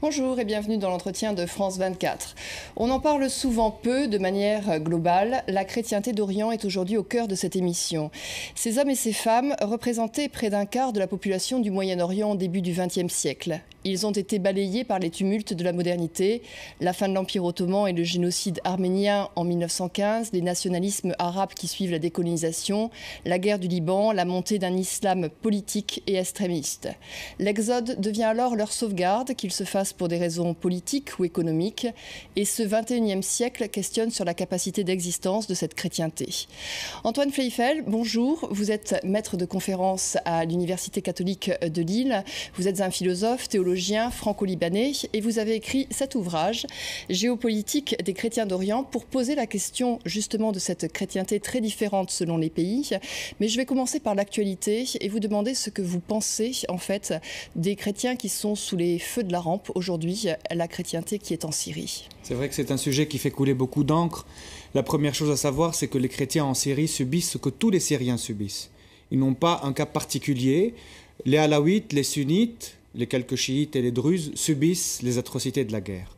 Bonjour et bienvenue dans l'entretien de France 24. On en parle souvent peu, de manière globale. La chrétienté d'Orient est aujourd'hui au cœur de cette émission. Ces hommes et ces femmes représentaient près d'un quart de la population du Moyen-Orient au début du XXe siècle. Ils ont été balayés par les tumultes de la modernité, la fin de l'Empire ottoman et le génocide arménien en 1915, les nationalismes arabes qui suivent la décolonisation, la guerre du Liban, la montée d'un islam politique et extrémiste. L'exode devient alors leur sauvegarde, qu'ils se fassent pour des raisons politiques ou économiques, et ce XXIe siècle questionne sur la capacité d'existence de cette chrétienté. Antoine Fleifel, bonjour. Vous êtes maître de conférence à l'Université catholique de Lille. Vous êtes un philosophe, théologien franco-libanais et vous avez écrit cet ouvrage, Géopolitique des chrétiens d'Orient, pour poser la question justement de cette chrétienté très différente selon les pays. Mais je vais commencer par l'actualité et vous demander ce que vous pensez en fait des chrétiens qui sont sous les feux de la rampe aujourd'hui, la chrétienté qui est en Syrie. C'est vrai que c'est un sujet qui fait couler beaucoup d'encre. La première chose à savoir, c'est que les chrétiens en Syrie subissent ce que tous les Syriens subissent. Ils n'ont pas un cas particulier. Les Alaouites, les Sunnites, les quelques chiites et les druzes subissent les atrocités de la guerre.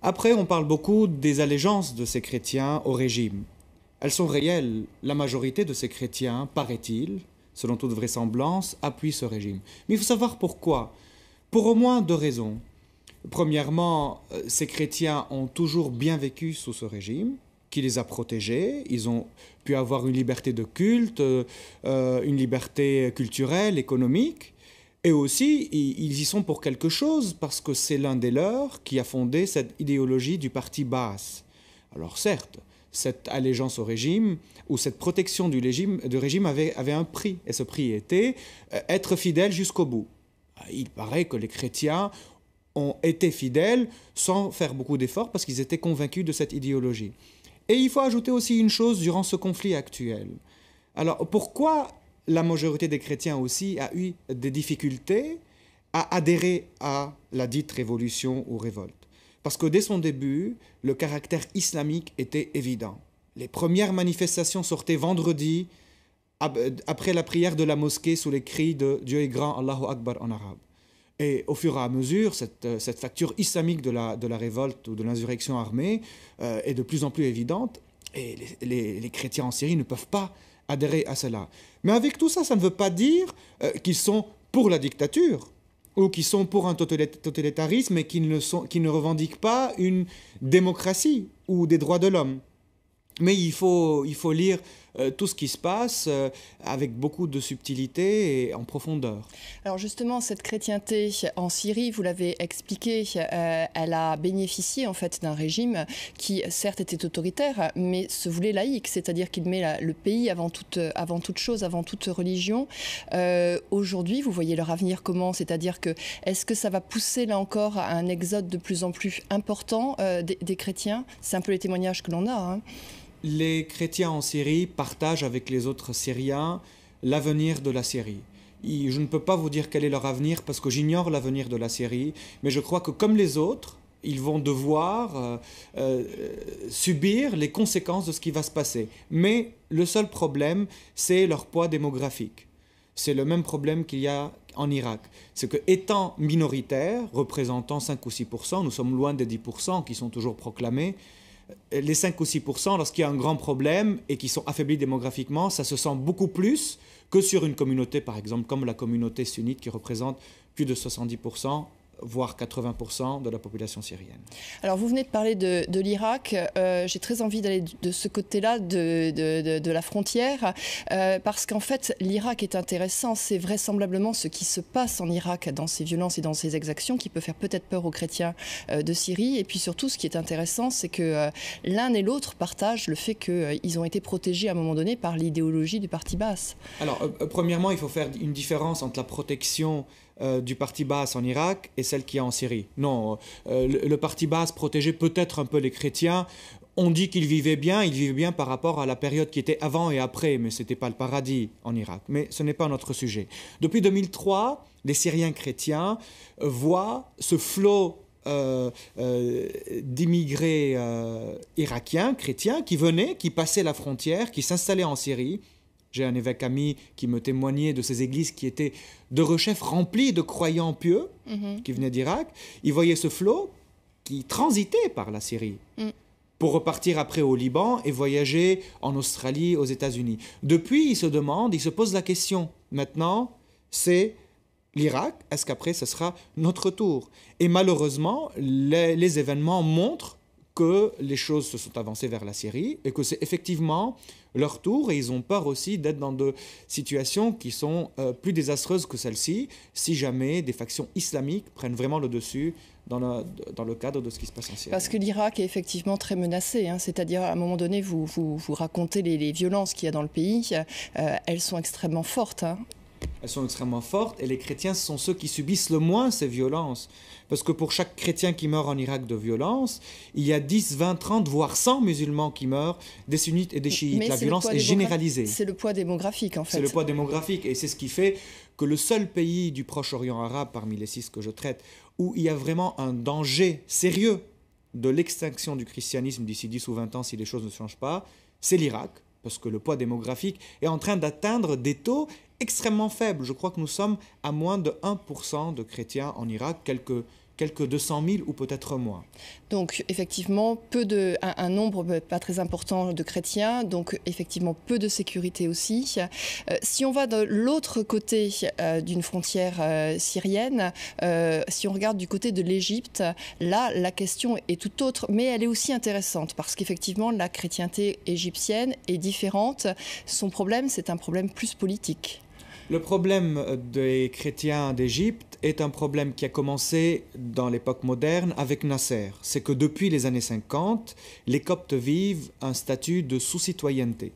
Après, on parle beaucoup des allégeances de ces chrétiens au régime. Elles sont réelles. La majorité de ces chrétiens, paraît-il, selon toute vraisemblance, appuient ce régime. Mais il faut savoir pourquoi. Pour au moins deux raisons. Premièrement, ces chrétiens ont toujours bien vécu sous ce régime, qui les a protégés. Ils ont pu avoir une liberté de culte, une liberté culturelle, économique. Et aussi, ils y sont pour quelque chose, parce que c'est l'un des leurs qui a fondé cette idéologie du parti Baas. Alors certes, cette allégeance au régime, ou cette protection du régime avait un prix, et ce prix était être fidèle jusqu'au bout. Il paraît que les chrétiens ont été fidèles sans faire beaucoup d'efforts, parce qu'ils étaient convaincus de cette idéologie. Et il faut ajouter aussi une chose durant ce conflit actuel. Alors pourquoi la majorité des chrétiens aussi a eu des difficultés à adhérer à la dite révolution ou révolte? Parce que dès son début, le caractère islamique était évident. Les premières manifestations sortaient vendredi, après la prière de la mosquée, sous les cris de Dieu est grand, Allahu Akbar en arabe. Et au fur et à mesure, cette facture islamique de la révolte ou de l'insurrection armée est de plus en plus évidente, et les chrétiens en Syrie ne peuvent pas adhérer à cela. Mais avec tout ça, ça ne veut pas dire qu'ils sont pour la dictature ou qu'ils sont pour un totalitarisme et qu'ils ne revendiquent pas une démocratie ou des droits de l'homme. Mais il faut lire tout ce qui se passe avec beaucoup de subtilité et en profondeur. Alors justement, cette chrétienté en Syrie, vous l'avez expliqué, elle a bénéficié en fait d'un régime qui certes était autoritaire, mais se voulait laïque, c'est-à-dire qu'il met le pays avant toute chose, avant toute religion. Aujourd'hui, vous voyez leur avenir comment? C'est-à-dire que est-ce que ça va pousser là encore à un exode de plus en plus important des chrétiens? C'est un peu les témoignages que l'on a, hein. Les chrétiens en Syrie partagent avec les autres Syriens l'avenir de la Syrie. Je ne peux pas vous dire quel est leur avenir parce que j'ignore l'avenir de la Syrie, mais je crois que comme les autres, ils vont devoir subir les conséquences de ce qui va se passer. Mais le seul problème, c'est leur poids démographique. C'est le même problème qu'il y a en Irak. C'est que, étant minoritaires, représentant 5 ou 6%, nous sommes loin des 10% qui sont toujours proclamés, les 5 ou 6%, lorsqu'il y a un grand problème et qui sont affaiblis démographiquement, ça se sent beaucoup plus que sur une communauté, par exemple, comme la communauté sunnite qui représente plus de 70%, voire 80% de la population syrienne. Alors vous venez de parler de l'Irak, j'ai très envie d'aller de ce côté-là de la frontière, parce qu'en fait l'Irak est intéressant, c'est vraisemblablement ce qui se passe en Irak dans ces violences et dans ces exactions qui peut faire peut-être peur aux chrétiens de Syrie, et puis surtout ce qui est intéressant c'est que l'un et l'autre partagent le fait qu'ils ont été protégés à un moment donné par l'idéologie du parti Baas. Alors premièrement il faut faire une différence entre la protection du parti Baas en Irak et celle qu'il y a en Syrie. Non, le parti Baas protégeait peut-être un peu les chrétiens. On dit qu'ils vivaient bien par rapport à la période qui était avant et après, mais ce n'était pas le paradis en Irak. Mais ce n'est pas notre sujet. Depuis 2003, les Syriens chrétiens voient ce flot d'immigrés irakiens, chrétiens, qui venaient, qui passaient la frontière, qui s'installaient en Syrie J'ai un évêque ami qui me témoignait de ces églises qui étaient de rechefs remplis de croyants pieux qui venaient d'Irak. Il voyait ce flot qui transitait par la Syrie pour repartir après au Liban et voyager en Australie, aux États-Unis. Depuis, il se pose la question. Maintenant, c'est l'Irak. Est-ce qu'après, ce sera notre tour? Et malheureusement, les événements montrent que les choses se sont avancées vers la Syrie et que c'est effectivement leur tour, et ils ont peur aussi d'être dans des situations qui sont plus désastreuses que celle-ci, si jamais des factions islamiques prennent vraiment le dessus dans le cadre de ce qui se passe en Syrie. Parce que l'Irak est effectivement très menacé, hein, c'est-à-dire à un moment donné, vous racontez les violences qu'il y a dans le pays, elles sont extrêmement fortes. Hein. Elles sont extrêmement fortes, et les chrétiens sont ceux qui subissent le moins ces violences. Parce que pour chaque chrétien qui meurt en Irak de violence, il y a 10, 20, 30, voire 100 musulmans qui meurent, des sunnites et des chiites. La violence est généralisée. C'est le poids démographique, en fait. C'est le poids démographique, et c'est ce qui fait que le seul pays du Proche-Orient arabe, parmi les 6 que je traite, où il y a vraiment un danger sérieux de l'extinction du christianisme d'ici 10 ou 20 ans si les choses ne changent pas, c'est l'Irak, parce que le poids démographique est en train d'atteindre des taux extrêmement faibles. Je crois que nous sommes à moins de 1% de chrétiens en Irak, quelques 200 000 ou peut-être moins. Donc effectivement, un nombre pas très important de chrétiens, donc effectivement peu de sécurité aussi. Si on va de l'autre côté d'une frontière syrienne, si on regarde du côté de l'Égypte, là la question est tout autre, mais elle est aussi intéressante parce qu'effectivement la chrétienté égyptienne est différente. Son problème, c'est un problème plus politique. Le problème des chrétiens d'Égypte est un problème qui a commencé dans l'époque moderne avec Nasser. C'est que depuis les années 50, les Coptes vivent un statut de sous-citoyenneté.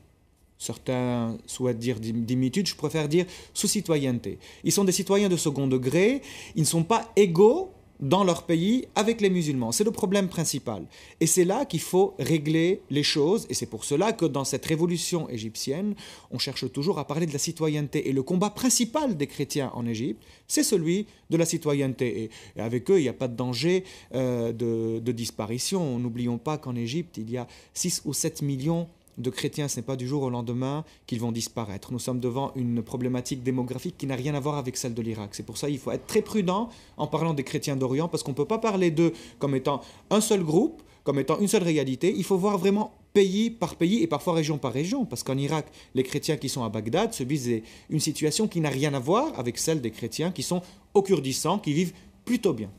Certains souhaitent dire dimitude, je préfère dire sous-citoyenneté. Ils sont des citoyens de second degré, ils ne sont pas égaux dans leur pays avec les musulmans. C'est le problème principal. Et c'est là qu'il faut régler les choses. Et c'est pour cela que dans cette révolution égyptienne, on cherche toujours à parler de la citoyenneté. Et le combat principal des chrétiens en Égypte, c'est celui de la citoyenneté. Et avec eux, il n'y a pas de danger de disparition. N'oublions pas qu'en Égypte, il y a 6 ou 7 millions de chrétiens, ce n'est pas du jour au lendemain qu'ils vont disparaître. Nous sommes devant une problématique démographique qui n'a rien à voir avec celle de l'Irak. C'est pour ça qu'il faut être très prudent en parlant des chrétiens d'Orient, parce qu'on ne peut pas parler d'eux comme étant un seul groupe, comme étant une seule réalité. Il faut voir vraiment pays par pays et parfois région par région, parce qu'en Irak, les chrétiens qui sont à Bagdad subissent une situation qui n'a rien à voir avec celle des chrétiens qui sont au Kurdistan, qui vivent plutôt bien.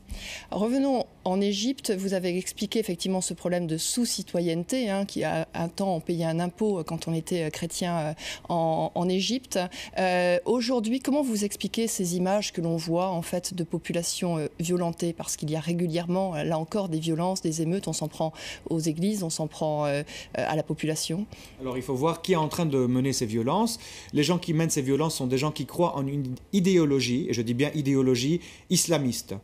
Revenons en Égypte. Vous avez expliqué effectivement ce problème de sous-citoyenneté, hein, qui a un temps on payait un impôt quand on était chrétien en Égypte. Aujourd'hui, comment vous expliquez ces images que l'on voit en fait de populations violentées, parce qu'il y a régulièrement, là encore, des violences, des émeutes. On s'en prend aux églises, on s'en prend à la population. Alors il faut voir qui est en train de mener ces violences. Les gens qui mènent ces violences sont des gens qui croient en une idéologie, et je dis bien idéologie islamiste.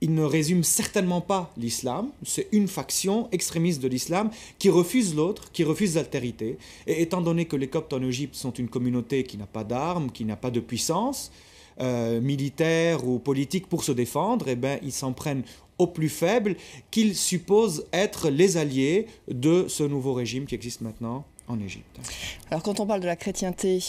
Il ne résume certainement pas l'islam, c'est une faction extrémiste de l'islam qui refuse l'autre, qui refuse l'altérité. Et étant donné que les Coptes en Égypte sont une communauté qui n'a pas d'armes, qui n'a pas de puissance militaire ou politique pour se défendre, eh bien, ils s'en prennent aux plus faibles qu'ils supposent être les alliés de ce nouveau régime qui existe maintenant en Égypte. Alors quand on parle de la chrétienté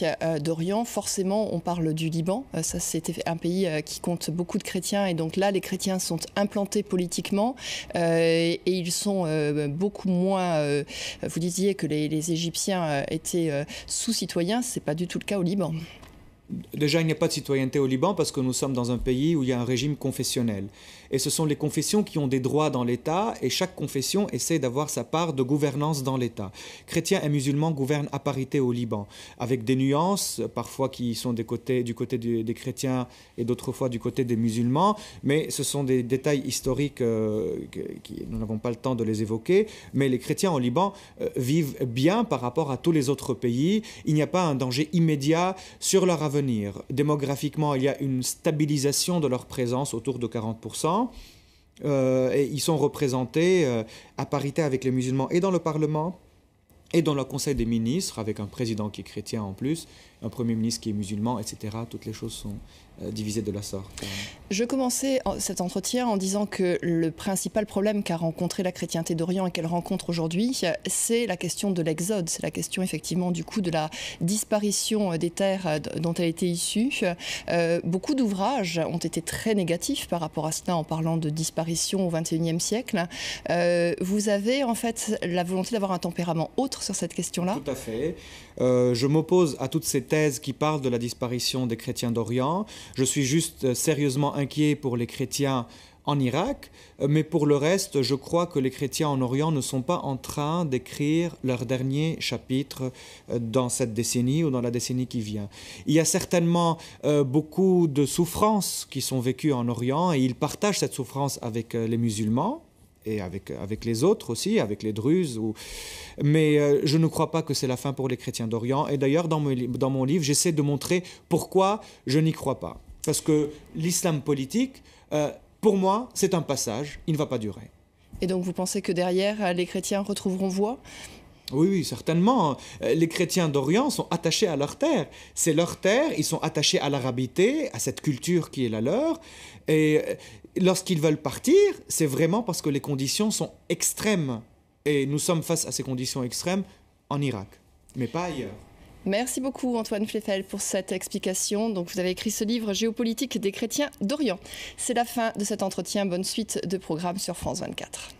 d'Orient, forcément on parle du Liban. Ça, c'est un pays qui compte beaucoup de chrétiens, et donc là les chrétiens sont implantés politiquement et ils sont beaucoup moins, vous disiez que les Égyptiens étaient sous-citoyens, c'est pas du tout le cas au Liban. Déjà, il n'y a pas de citoyenneté au Liban parce que nous sommes dans un pays où il y a un régime confessionnel. Et ce sont les confessions qui ont des droits dans l'État, et chaque confession essaie d'avoir sa part de gouvernance dans l'État. Chrétiens et musulmans gouvernent à parité au Liban, avec des nuances, parfois qui sont du côté des chrétiens et d'autres fois du côté des musulmans, mais ce sont des détails historiques nous n'avons pas le temps de les évoquer, mais les chrétiens au Liban vivent bien par rapport à tous les autres pays. Il n'y a pas un danger immédiat sur leur avenir. Démographiquement, il y a une stabilisation de leur présence autour de 40%. Et ils sont représentés à parité avec les musulmans et dans le Parlement et dans le Conseil des ministres, avec un président qui est chrétien en plus, un Premier ministre qui est musulman, etc. Toutes les choses sont divisées de la sorte. Je commençais cet entretien en disant que le principal problème qu'a rencontré la chrétienté d'Orient et qu'elle rencontre aujourd'hui, c'est la question de l'exode, c'est la question effectivement du coup de la disparition des terres dont elle était issue. Beaucoup d'ouvrages ont été très négatifs par rapport à cela en parlant de disparition au XXIe siècle. Vous avez en fait la volonté d'avoir un tempérament autre sur cette question-là? Tout à fait. Je m'oppose à toutes ces thèses qui parlent de la disparition des chrétiens d'Orient. Je suis juste sérieusement inquiet pour les chrétiens en Irak, mais pour le reste, je crois que les chrétiens en Orient ne sont pas en train d'écrire leur dernier chapitre dans cette décennie ou dans la décennie qui vient. Il y a certainement beaucoup de souffrances qui sont vécues en Orient et ils partagent cette souffrance avec les musulmans et avec les autres aussi, avec les Druzes. Mais je ne crois pas que c'est la fin pour les chrétiens d'Orient. Et d'ailleurs, dans mon livre, j'essaie de montrer pourquoi je n'y crois pas. Parce que l'islam politique, pour moi, c'est un passage, il ne va pas durer. Et donc vous pensez que derrière, les chrétiens retrouveront voix ? Oui, certainement. Les chrétiens d'Orient sont attachés à leur terre. C'est leur terre, ils sont attachés à l'arabité, à cette culture qui est la leur. Et lorsqu'ils veulent partir, c'est vraiment parce que les conditions sont extrêmes. Et nous sommes face à ces conditions extrêmes en Irak, mais pas ailleurs. Merci beaucoup Antoine Fleffel pour cette explication. Donc vous avez écrit ce livre Géopolitique des chrétiens d'Orient. C'est la fin de cet entretien. Bonne suite de programme sur France 24.